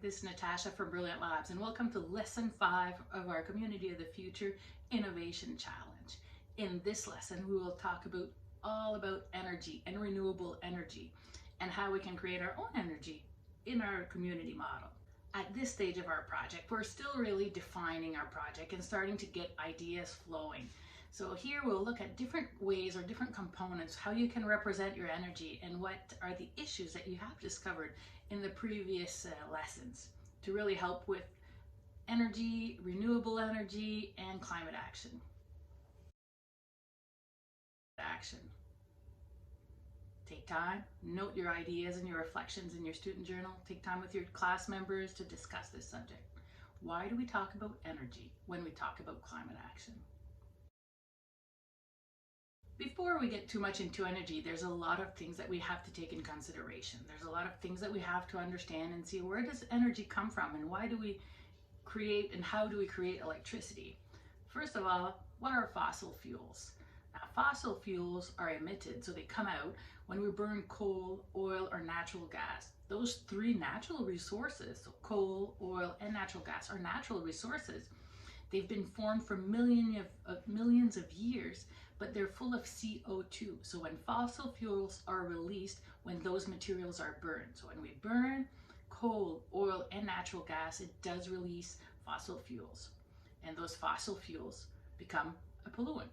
this is Natasha from Brilliant Labs, and welcome to Lesson 5 of our Community of the Future Innovation Challenge. In this lesson, we will talk all about energy and renewable energy and how we can create our own energy in our community model. At this stage of our project, we're still really defining our project and starting to get ideas flowing. So here we'll look at different ways or different components, how you can represent your energy and what are the issues that you have discovered in the previous lessons to really help with energy, renewable energy, and climate action. Take time, note your ideas and your reflections in your student journal. Take time with your class members to discuss this subject. Why do we talk about energy when we talk about climate action? Before we get too much into energy, there's a lot of things that we have to take in consideration. There's a lot of things that we have to understand and see, where does energy come from and why do we create and how do we create electricity? First of all, what are fossil fuels? Now, fossil fuels are emitted, so they come out when we burn coal, oil, or natural gas. Those three natural resources, so coal, oil, and natural gas, are natural resources. They've been formed for millions of years, but they're full of CO2. So when fossil fuels are released, when those materials are burned. So when we burn coal, oil, and natural gas, it does release fossil fuels. And those fossil fuels become a pollutant.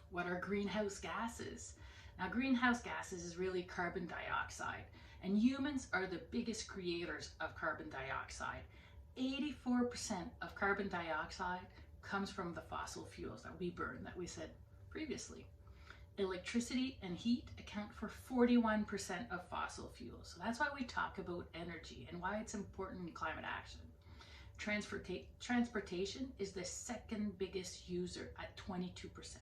What are greenhouse gases? Now, greenhouse gases is really carbon dioxide, and humans are the biggest creators of carbon dioxide. 84% of carbon dioxide comes from the fossil fuels that we burn, that we said previously. Electricity and heat account for 41% of fossil fuels. So that's why we talk about energy and why it's important in climate action. Transportation is the second biggest user at 22%.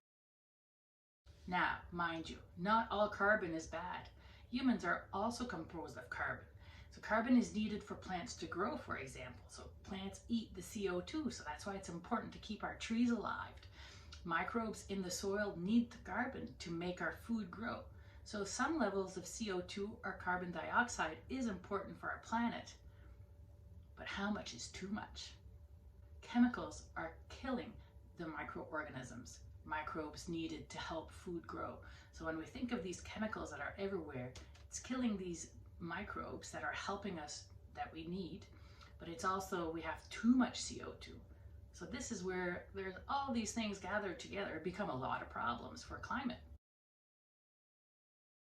Now, mind you, not all carbon is bad. Humans are also composed of carbon. So carbon is needed for plants to grow, for example. So plants eat the CO2, so that's why it's important to keep our trees alive. Microbes in the soil need the carbon to make our food grow. So some levels of CO2 or carbon dioxide is important for our planet. But how much is too much? Chemicals are killing the microorganisms, microbes needed to help food grow. So when we think of these chemicals that are everywhere, it's killing these microbes that are helping us, that we need, but it's also, we have too much CO2. So this is where there's all these things gathered together become a lot of problems for climate.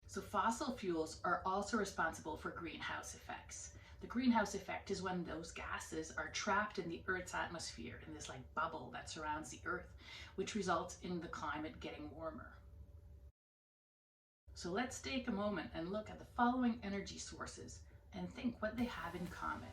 So fossil fuels are also responsible for greenhouse effects. The greenhouse effect is when those gases are trapped in the Earth's atmosphere, in this like bubble that surrounds the Earth, which results in the climate getting warmer. So let's take a moment and look at the following energy sources and think what they have in common.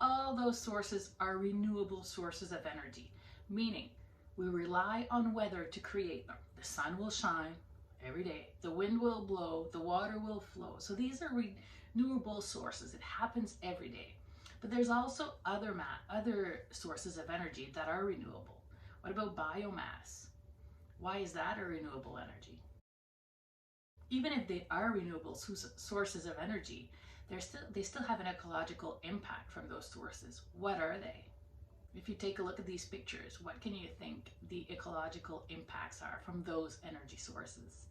All those sources are renewable sources of energy, meaning we rely on weather to create them. The sun will shine every day, the wind will blow, the water will flow. So these are renewable sources. It happens every day. But there's also other sources of energy that are renewable. What about biomass? Why is that a renewable energy? Even if they are renewable sources of energy, they still have an ecological impact from those sources. What are they? If you take a look at these pictures, what can you think the ecological impacts are from those energy sources?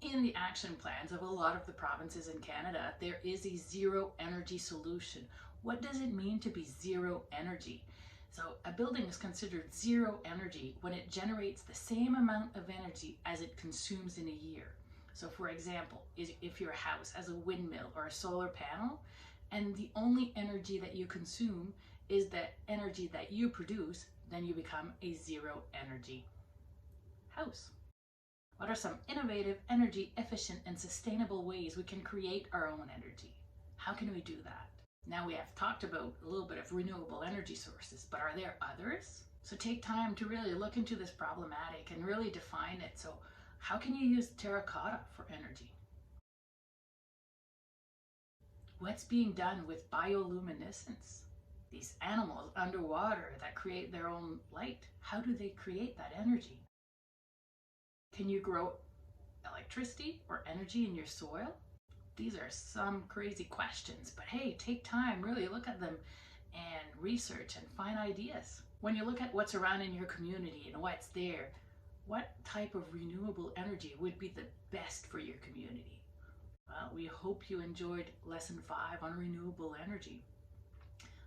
In the action plans of a lot of the provinces in Canada, there is a zero energy solution. What does it mean to be zero energy? So a building is considered zero energy when it generates the same amount of energy as it consumes in a year. So for example, if your house has a windmill or a solar panel, and the only energy that you consume is the energy that you produce, then you become a zero energy house. What are some innovative, energy efficient, and sustainable ways we can create our own energy? How can we do that? Now we have talked about a little bit of renewable energy sources, but are there others? So take time to really look into this problematic and really define it. So how can you use terracotta for energy? What's being done with bioluminescence? These animals underwater that create their own light, how do they create that energy? Can you grow electricity or energy in your soil? These are some crazy questions, but hey, take time, really look at them and research and find ideas. When you look at what's around in your community and what's there, what type of renewable energy would be the best for your community? Well, we hope you enjoyed lesson 5 on renewable energy.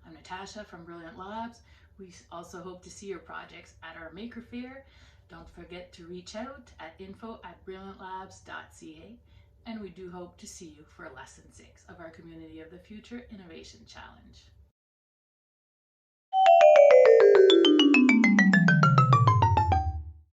I'm Natasha from Brilliant Labs. We also hope to see your projects at our Maker Fair. Don't forget to reach out at info@brilliantlabs.ca, and we do hope to see you for lesson 6 of our Community of the Future Innovation Challenge.